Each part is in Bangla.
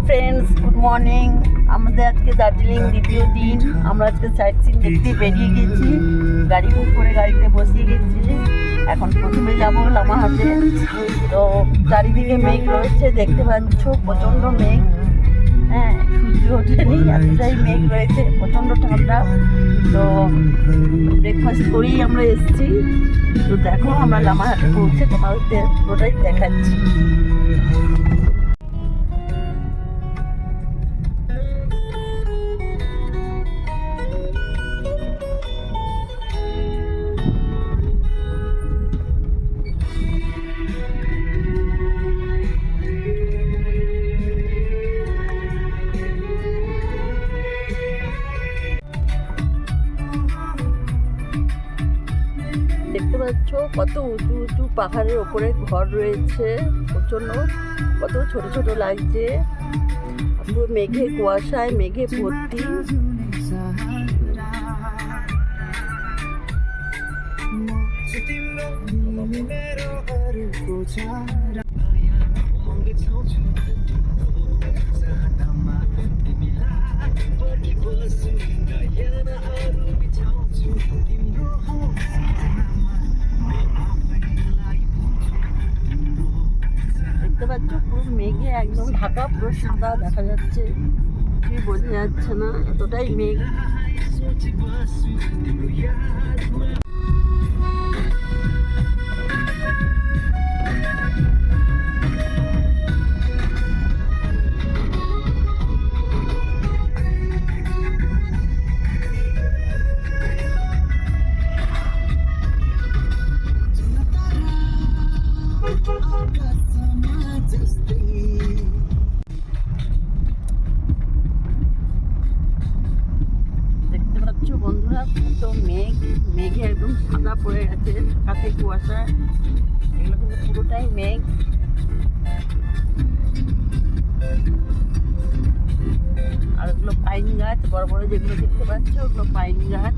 Friends, good morning. আমাদের আজকে দার্জিলিং দ্বিতীয় দিন। আমরা আজকে সাইট সিন দেখতে বেরিয়ে গেছি, গাড়ি বুক করে গাড়িতে বসিয়ে গেছি। এখন প্রথমে যাবো লামাহাটে। তো চারিদিকে মেঘ রয়েছে, দেখতে পাচ্ছ প্রচণ্ড মেঘ। হ্যাঁ, সূর্য ওঠেনি, এতটাই মেঘ রয়েছে, প্রচণ্ড ঠান্ডা। তো ব্রেকফাস্ট করেই আমরা এসেছি। তো দেখো, আমরা লামাহাটে পৌঁছে তোমাদের পুরোটাই দেখাচ্ছি। দেখতে পাচ্ছ কত উঁচু উঁচু পাহাড়ের ওপরে ঘর রয়েছে, প্রচন্ড কত ছোট ছোট লাগছে। পুরো মেঘে কুয়াশায় মেঘে ভর্তি। দেখতে পাচ্ছ পুরো মেঘে একদম ঢাকা, পুরো সাদা দেখা যাচ্ছে, কি বোঝা যাচ্ছে না, এতটাই মেঘ। দেখতে পাচ্ছ বন্ধুরা, তো মেঘে একদম সাদা পড়ে গেছে, কাছে কুয়াশা, এগুলো কিন্তু পুরোটাই মেঘ। আর ওগুলো পাইন গাছ, বড় বড় যেগুলো দেখতে পাচ্ছ ওগুলো পাইন গাছ।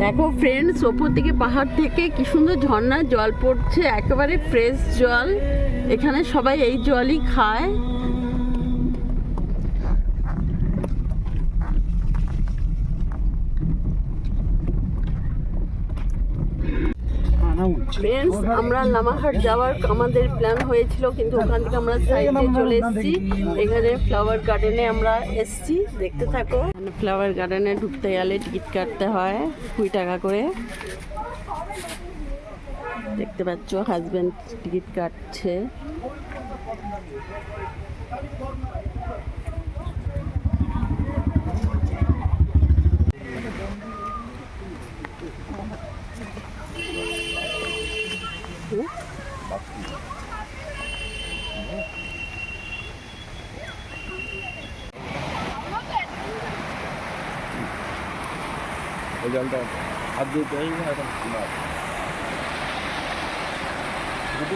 দেখো ফ্রেন্ডস, ওপর থেকে পাহাড় থেকে কি সুন্দর ঝর্ণার জল পড়ছে, একেবারে ফ্রেশ জল। এখানে সবাই এই জলই খায়। ফ্রেন্ডস, আমরা লামাহাট যাওয়ার আমাদের প্ল্যান হয়েছিল, কিন্তু ওখান থেকে আমরা সাইডে চলে এসেছি। এখানে ফ্লাওয়ার গার্ডেনে আমরা এসেছি, দেখতে থাকো। ফ্লাওয়ার গার্ডেনে ঢুকতে গেলে টিকিট কাটতে হয় 20 টাকা করে। দেখতে পাচ্ছ হাজবেন্ড টিকিট কাটছে।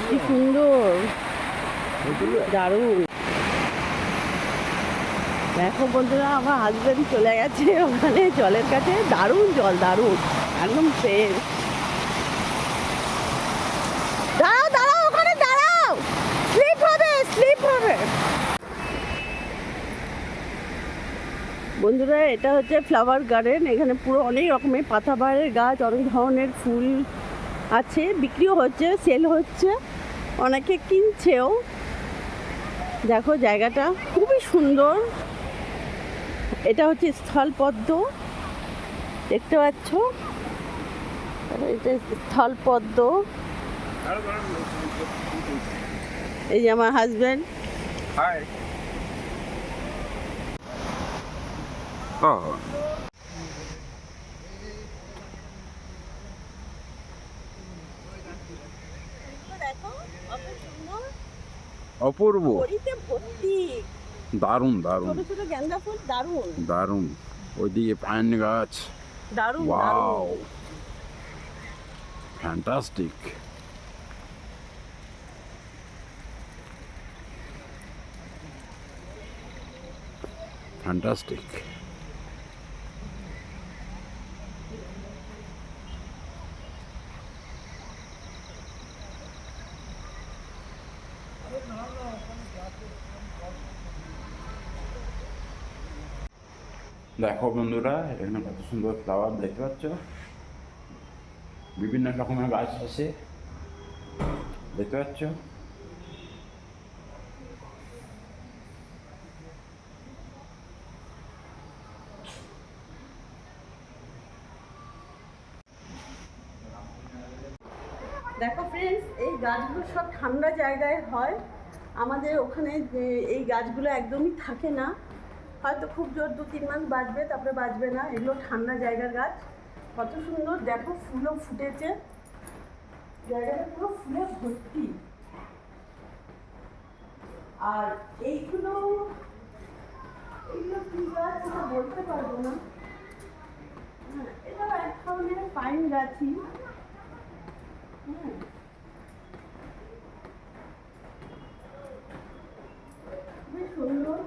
কি সুন্দর, দারুণ। দেখো বন্ধুরা, আমার হাজবেন্ড চলে গেছে ওখানে জলের কাছে। দারুণ জল, দারুণ, একদম ফ্রেশ। দাঁড়াও দাঁড়াও, ওখানে দাঁড়াও, স্লিপ হবে, স্লিপ হবে। বন্ধুরা, এটা হচ্ছে ফ্লাওয়ার গার্ডেন। এখানে পুরো অনেক রকমের পাতাবাহারের গাছ, অনেক ধরনের ফুল আছে, বিক্রিও হচ্ছে, সেল হচ্ছে, অনেকে কিনছেও। দেখো জায়গাটা খুবই সুন্দর। এটা হচ্ছে স্থলপদ্ম, দেখতে পাচ্ছ, এটা স্থলপদ্ম। এই যে আমার হাজব্যান্ড। হাই। অপূর্ব, দারুণ দারুণ, ছোট ছোট গেন্দা ফুল, দারুণ দারুণ। ওইদিকে পাইন গাছ, দারুণ। Wow, fantastic. ফ্যান্টাস্টিক। দেখো বন্ধুরা, এখানে কত সুন্দর ফ্লাওয়ার দেখতে পাচ্ছ, বিভিন্ন রকমের গাছ আছে, দেখতে পাচ্ছ। দেখো ফ্রেন্ডস, এই গাছগুলো সব ঠান্ডা জায়গায় হয়। আমাদের ওখানে এই গাছগুলো একদমই থাকে না, হয়তো খুব জোর 2-3 মাস বাঁচবে, তারপরে বাঁচবে না। এগুলো ঠান্ডা জায়গার গাছ। কত সুন্দর, দেখো ফুলও ফুটেছে, জায়গাটা পুরো ফুলে ভর্তি। আর এইগুলো কি গাছ সেটা বলতে পারবো না। হ্যাঁ, এটা এক ধরনের পাইন গাছই। খুবই সুন্দর।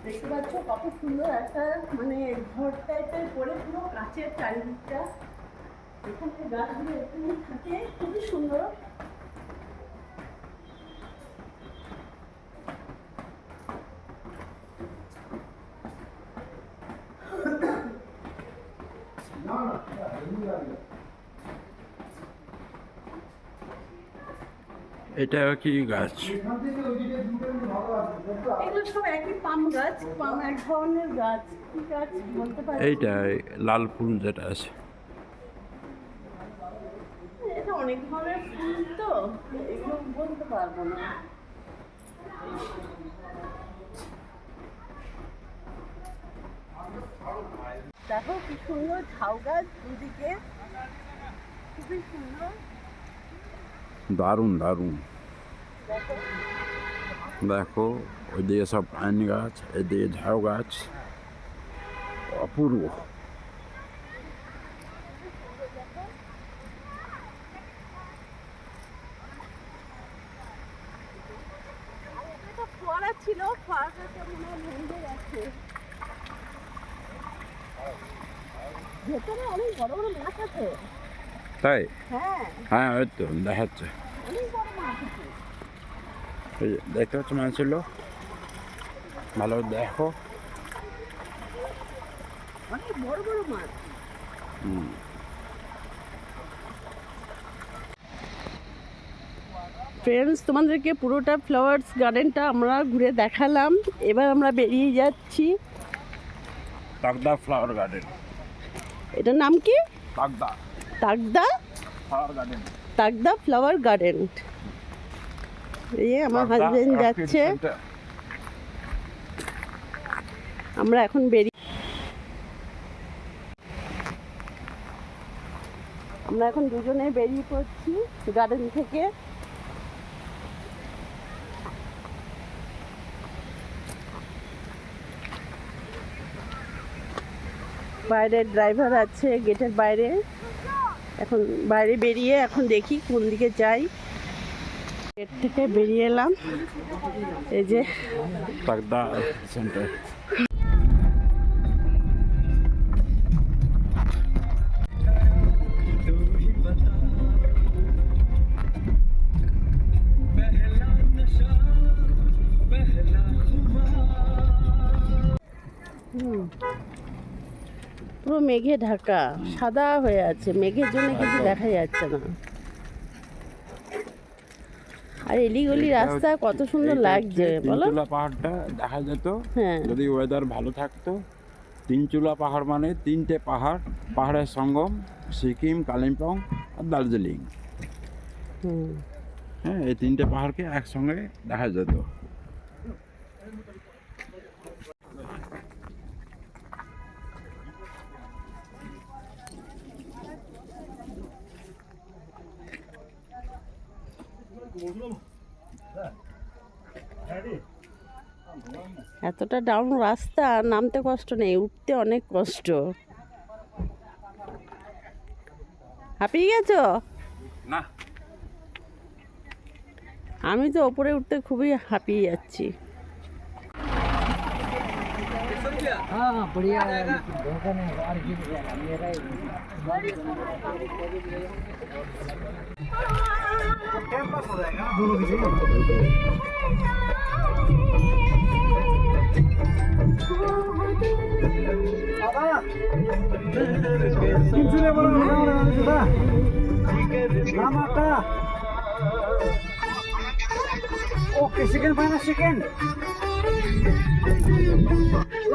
দেখতে পাচ্ছ কত সুন্দর একটা মানে ঘর টাইপের করে, পুরো কাচের চারিদিকটা। এখানে গাছগুলো এখানে থাকে, খুবই সুন্দর। এটা কি গাছ? এগুলো সব একই পাম গাছ, পাম এক ধরনের গাছ। কি গাছ বলতে পারি? এইটা লাল ফুল যেটা আছে। এটা অনেক ধরনের ফুল, তো এগুলো বলতে পারবো না। দেখো কি সুন্দর ঝাউ গাছ দুদিকে, খুবই সুন্দর। দারুণ দারুণ। দেখো ওইদিকে সব পাইন গাছ, এদিকে ঝাউ গাছ, অপূর্ব। ফোয়ারা ছিল, ফোয়ারাটা মনে হয় ভেঙে গেছে। ভেতরে অনেক বড় বড় মাছ আছে। তাই? হ্যাঁ হ্যাঁ, ওই তো দেখাচ্ছে। অনেক বড় মাছ আছে। এই যে দেখতে পাচ্ছ মাছ ছিল, ভালো দেখো। অনেক বড় বড় মাছ। ফ্রেন্ডস, তোমাদেরকে পুরোটা ফ্লাওয়ার্স গার্ডেনটা আমরা ঘুরে দেখালাম। এবার আমরা বেরিয়ে যাচ্ছি। Takdah flower garden. এটার নাম কি? Takdah Takdah flower garden. Takdah flower garden. এই আমার হাজবেন্ড যাচ্ছে, আমরা এখন আমরা এখন দুজনে বেরিয়ে পড়ছি গার্ডেন থেকে। বাইরে ড্রাইভার আছে গেটের বাইরে। এখন বাইরে বেরিয়ে এখন দেখি কোন দিকে যাই। গেট থেকে বেরিয়ে এলাম, এই যে তাগদা সেন্টার। পুরো মেঘে ঢাকা, সাদা হয়ে আছে, মেঘের জন্য কিছু দেখা যাচ্ছে না। আর এলিগলি রাস্তা কত সুন্দর লাগছে বলো। তিনচুলা পাহাড়টা দেখা যেত হ্যাঁ যদি ওয়েদার ভালো থাকতো। তিনচুলা পাহাড় মানে তিনটে পাহাড়, পাহাড়ের সঙ্গম, সিকিম, কালিম্পং আর দার্জিলিং। হুম। হ্যাঁ, এই তিনটে পাহাড়কে একসঙ্গে দেখা যেত। এতটা ডাউন রাস্তা, নামতে কষ্ট নেই, উঠতে অনেক কষ্ট। হাঁপিয়ে গেছো? না, আমি তো ওপরে উঠতে খুবই হাঁপিয়ে যাচ্ছি। Oke, chicken panas chicken.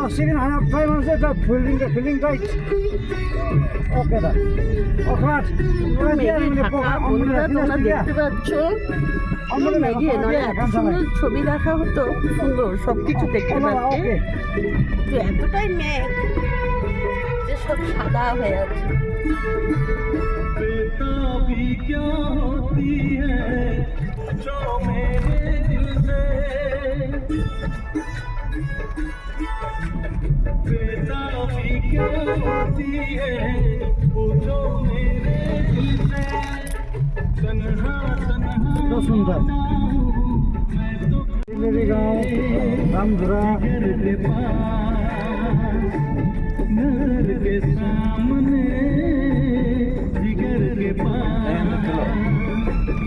Oh, chicken hanya fry mana sih? Filling tight. Oke dah. Oke mat. মেঘে ঢাকা বন্ধুরা, তোমরা দেখতে পাচ্ছ পুরো মেঘে, নয় এত সুন্দর ছবি দেখা হতো, খুব সুন্দর সবকিছু দেখতে পাচ্ছে। Oke. তো এতটাই মেঘ যে সব সাদা হয়ে আছে। बेताबी क्या होती है जो मेरे दिल से, बेताबी क्या होती है वो जो मेरे दिल से, तन्हा तन्हा तो सुंदर। मैं तो मेरे गाँव रामधुरा घर के पास, घर के सामने, जिगर के पास।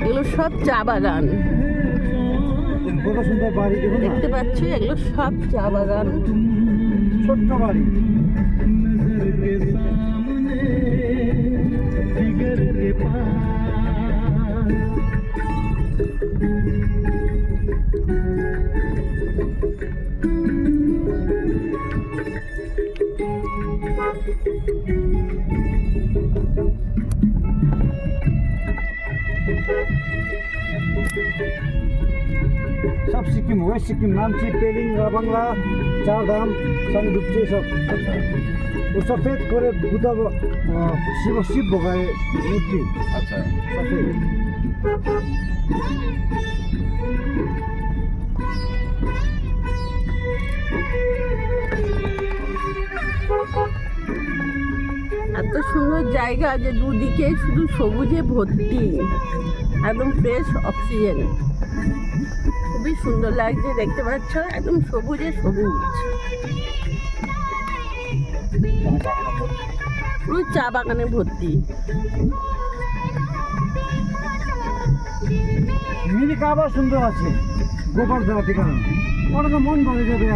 এগুলো সব চা বাগান, কত সুন্দর বাড়ি দেখুন না, দেখতে পাচ্ছ এগুলো সব চা বাগান। ছোট্ট বাড়ি। नजर के सामने, जिगर के पास। सब सिक्किम वेस्ट सिक्किम नाम्ची पेलिङ रबाङ्ला चारधाम सङ्गडुप्चे सब वो सफेद करे बुद्ध शिव भोगाए मूर्ति আচ্ছা। सफेद। এত সুন্দর জায়গা যে দুদিকে শুধু সবুজে ভর্তি, একদম ফ্রেশ অক্সিজেন, খুবই সুন্দর লাগছে। দেখতে পাচ্ছ একদম সবুজে সবুজ, পুরো চা বাগানে ভর্তি। মিনি কাবার সুন্দর আছে গোপাল দেওয়ার কারণে অনেক মন ভরে যাবে।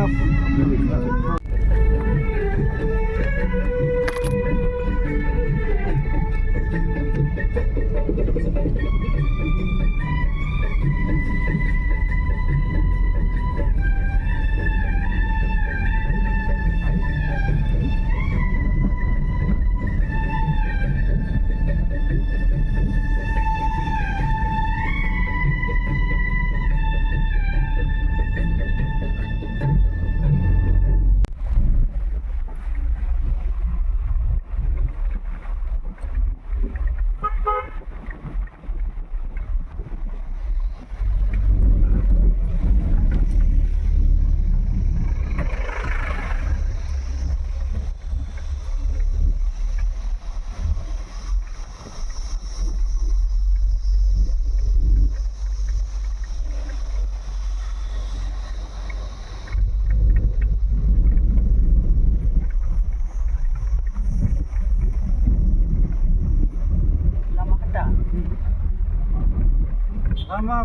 लामा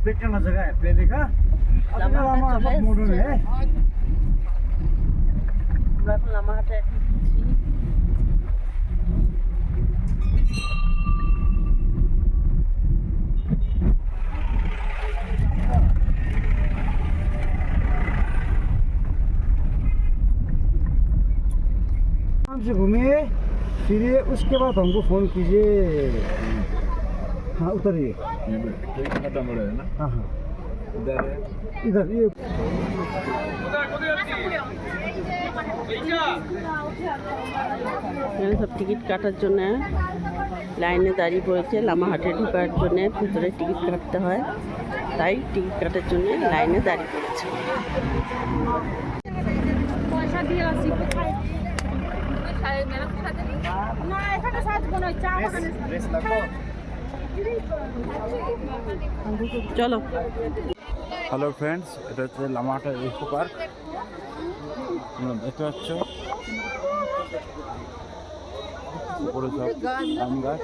बेचने जगह है पहले का, अब लामा लामा चले सब मॉडर्न है। আমরা এখন লামাহাটে ঢুকছি। से घूमिए फिर उसके बाद हमको फ़ोन कीजिए। हाँ उतरिए। हाँ हाँ इधर ये এখানে সব টিকিট কাটার জন্য লাইনে দাঁড়িয়ে পড়েছে। লামাহাটে ঢোকার জন্য ভিতরে টিকিট কাটতে হয়, তাই টিকিট কাটার জন্য লাইনে দাঁড়িয়ে পড়েছে। পয়সা দিয়ে আসি না এখানে সাজবো না চা চলো। হ্যালো ফ্রেন্ডস, এটা হচ্ছে লামাহাটে ইকো পার্ক। দেখতে পাচ্ছ উপরে সব আম গাছ,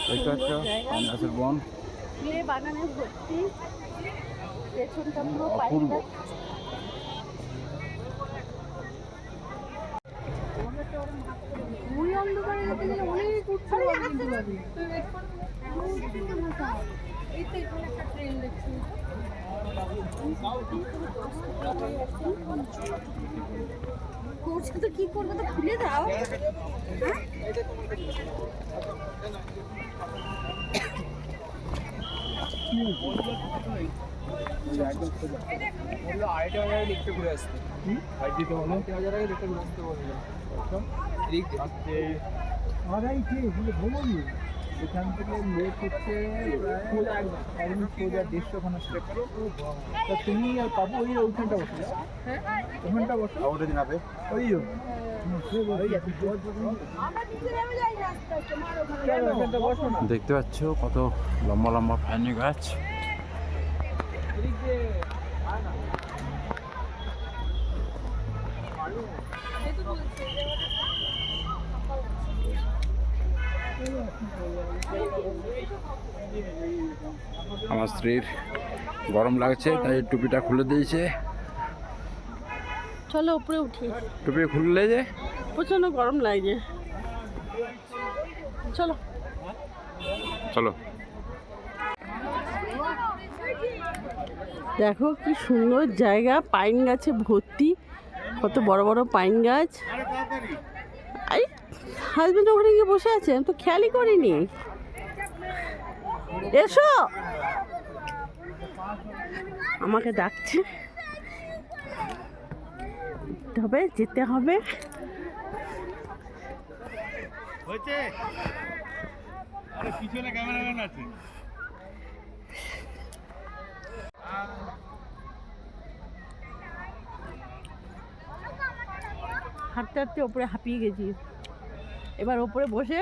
দেখতে পাচ্ছ আম গাছের বন, বাগানে ভর্তি, পেছনটা পুরো অপূর্ব। ওই অন্ধকারে যেতে গেলে অনেক উঠতে এই তো এখানে একটা ট্রেন দেখছি। করছে তো কি করবে, তো খুলে দাও। এখান থেকে লেট হচ্ছে সোজা একদম সোজা 150 খানা স্টেপ। তা তুমি আর পাবো ওই ওইখানটা বসে যাও, ওখানটা বসে ওটা দিন হবে ওই দেখতে পাচ্ছ কত লম্বা লম্বা পাইনি গাছ। আমার স্ত্রীর গরম লাগছে তাই টুপিটা খুলে দিয়েছে। চলো উপরে উঠি, টুপি খুললে যে প্রচন্ড গরম লাগছে। চলো চলো। দেখো কি সুন্দর জায়গা, পাইন গাছে ভর্তি, কত বড় বড় পাইন গাছ। এই হাজবেন্ড ওখানে গিয়ে বসে আছে, আমি তো খেয়ালই করিনি। এসো, আমাকে ডাকছে, যেতে হবে। হাঁটতে হাঁটতে ওপরে হাঁপিয়ে গেছি, এবার ওপরে বসে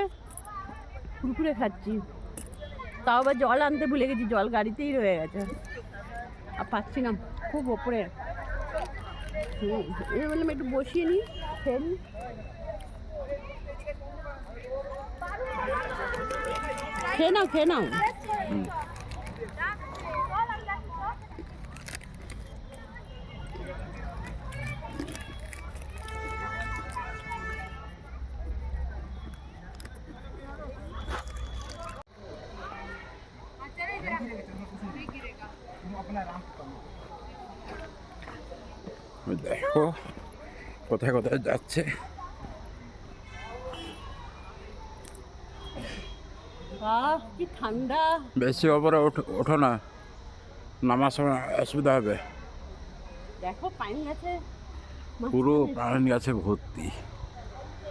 কুরকুরে খাচ্ছি। তাও আবার জল আনতে ভুলে গেছি, জল গাড়িতেই রয়ে গেছে, আর পাচ্ছি না, খুব ওপরে। এই বললাম একটু বসিয়ে নিই, খেয়ে নিই। খেয়ে নাও, খেয়ে নাও। দেখো কোথায় কোথায় যাচ্ছে। কি ঠান্ডা। বেশি ওপরে ওঠো না, নামার সময় অসুবিধা হবে। দেখো পাইন গাছে পুরো পাইন গাছে ভর্তি,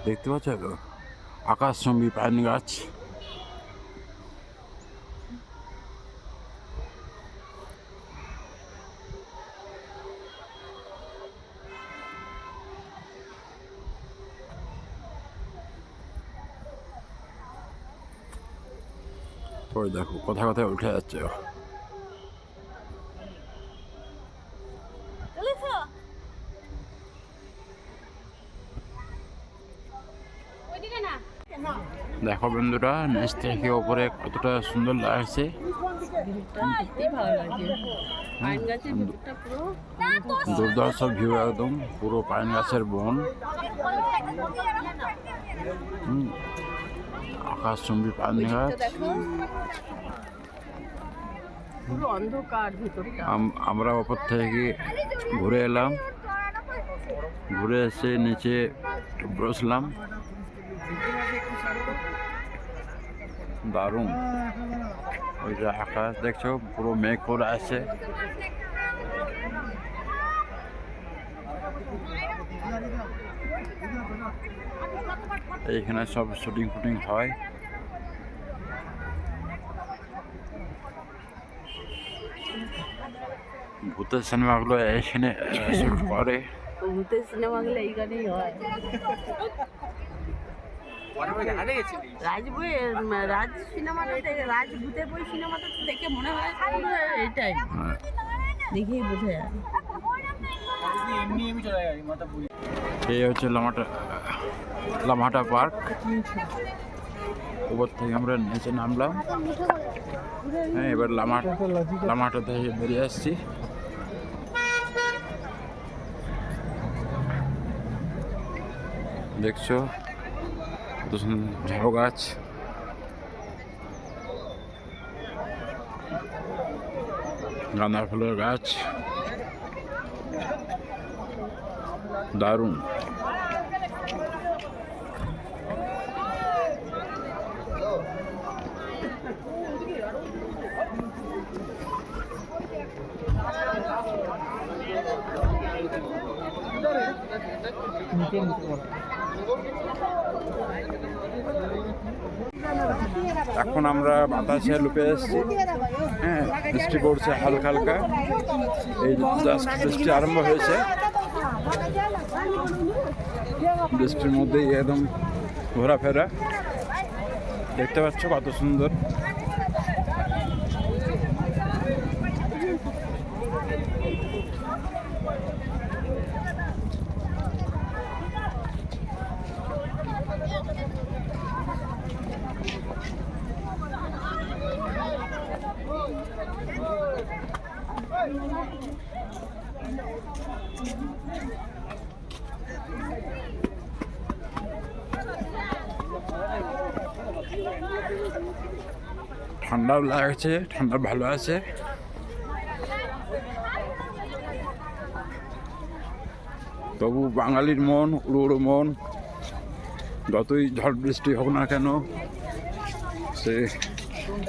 দেখতে পাচ্ছ তো, আকাশচুম্বী পাইন গাছ। ওই দেখো কোথায় কোথায় উঠে যাচ্ছে। দেখো বন্ধুরা, নিচ থেকে ওপরে কতটা সুন্দর লাগছে। ভালো লাগছে, পাইন গাছের ভিতরটা পুরো দুর্ধর্ষ ভিউ একদম, পুরো পাইন গাছের বন, আকাশচুম্বী পাইন গাছ। পুরো অন্ধকার ভিতরটা। আমরা ওপর থেকে ঘুরে এলাম, ঘুরে এসে নিচে বসলাম। দারুণ, ওই যে আকাশ দেখছো পুরো মেঘ করে আছে। এইখানে সব শুটিং ফুটিং হয়। ভূতের সিনেমাগুলো এখানে শুট করে। ভূতের সিনেমাগুলো এইখানেই হয়। রাজ সিনেমাটা থেকে, রাজ ভূতের বই সিনেমাটা দেখে মনে হয় এটাই, দেখেই বোঝা যায়। এই হচ্ছে লামাটা পার্ক। উপর থেকে আমরা নিচে নামলাম। হ্যাঁ, এবার লামাটা থেকে বেরিয়ে আসছি। দেখছো ঝাউ গাছ, গাঁদা ফুলের গাছ, দারুণ। এখন আমরা বাতাসে লুপে এসেছি। হ্যাঁ, বৃষ্টি পড়ছে হালকা হালকা, এই জাস্ট বৃষ্টি আরম্ভ হয়েছে। বৃষ্টির মধ্যেই একদম ঘোরাফেরা, দেখতে পাচ্ছ কত সুন্দর। ঠান্ডাও লাগছে, ঠান্ডা ভালো আছে। তবু বাঙালির মন, উড়ো মন, যতই ঝড় বৃষ্টি হোক না কেন সে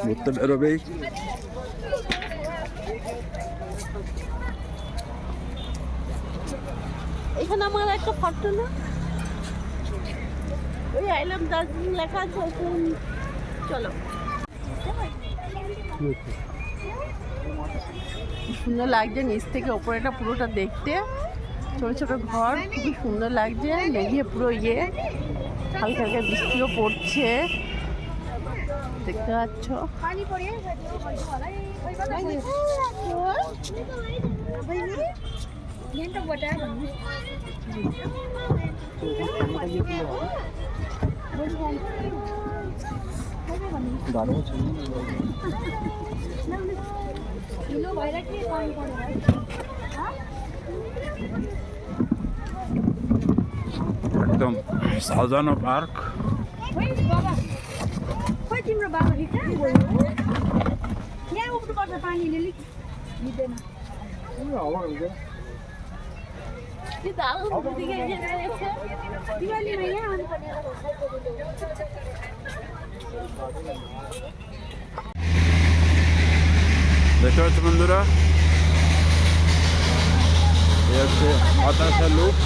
ঘুরতে বেরোবেই। এখানে আমার একটা ফটো না, ওই আইলাম দার্জিলিং লেখা আছে। চলো, সুন্দর লাগছে নিচ থেকে ওপরেটা পুরোটা দেখতে। ছোট ছোট ঘর, খুবই সুন্দর লাগছে। মেঘে পুরো হালকা হালকা বৃষ্টিও পড়ছে, দেখতে পাচ্ছ। একদম সাজানো পার্ক। तिम्रो बाबा कहाँ गयो यहाँ उठ्नुपर्छ, पानीले लिँदैन। दिवालीमा यहाँ आउनुपर्ने। দেখতে পাচ্ছ বন্ধুরা, এই হচ্ছে বাতাসের লুপ।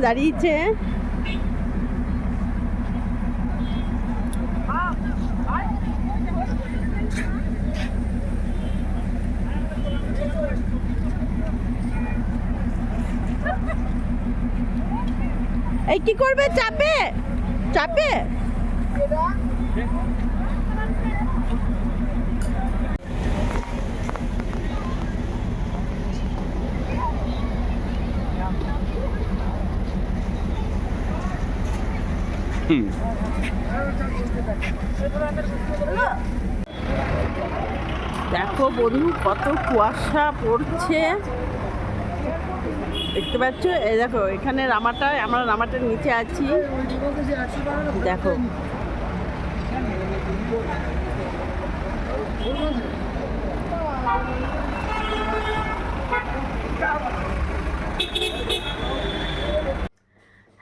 দাঁড়িয়েছে। এই কি করবে? চাপে চাপে দেখো বন্ধু কত কুয়াশা পড়ছে, দেখতে পাচ্ছ? এই দেখো এখানে রামাটায়, আমরা রামাটার নিচে আছি, দেখো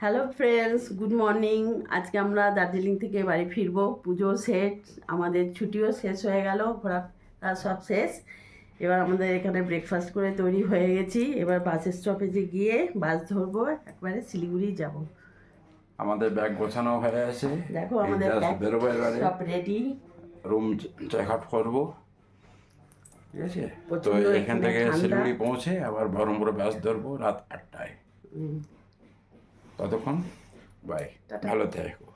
হ্যালো ফ্রেন্ডস, গুড মর্নিং। আজকে আমরা দার্জিলিং থেকে বাড়ি ফিরবো, পুজো শেষ, আমাদের ছুটিও শেষ হয়ে গেল, ঘোরাফেরা সব শেষ। এবার আমাদের এখানে ব্রেকফাস্ট করে তৈরি হয়ে গেছি, এবার বাস স্টপেজে গিয়ে বাস ধরবো, একবারে শিলিগুড়ি যাব। আমাদের ব্যাগ গোছানো হয়ে আছে, দেখো আমাদের ব্যাগ বেরোবো এবারে, সব রেডি, রুম চেক আউট করবো, ঠিক আছে? তো প্রচণ্ড এখান এখানে থেকে ঠান্ডা। শিলিগুড়ি পৌঁছে আবার বহরমপুরে বাস ধরবো রাত 8টায়। ততক্ষণ বাই, টাটা। ভালো থেকো।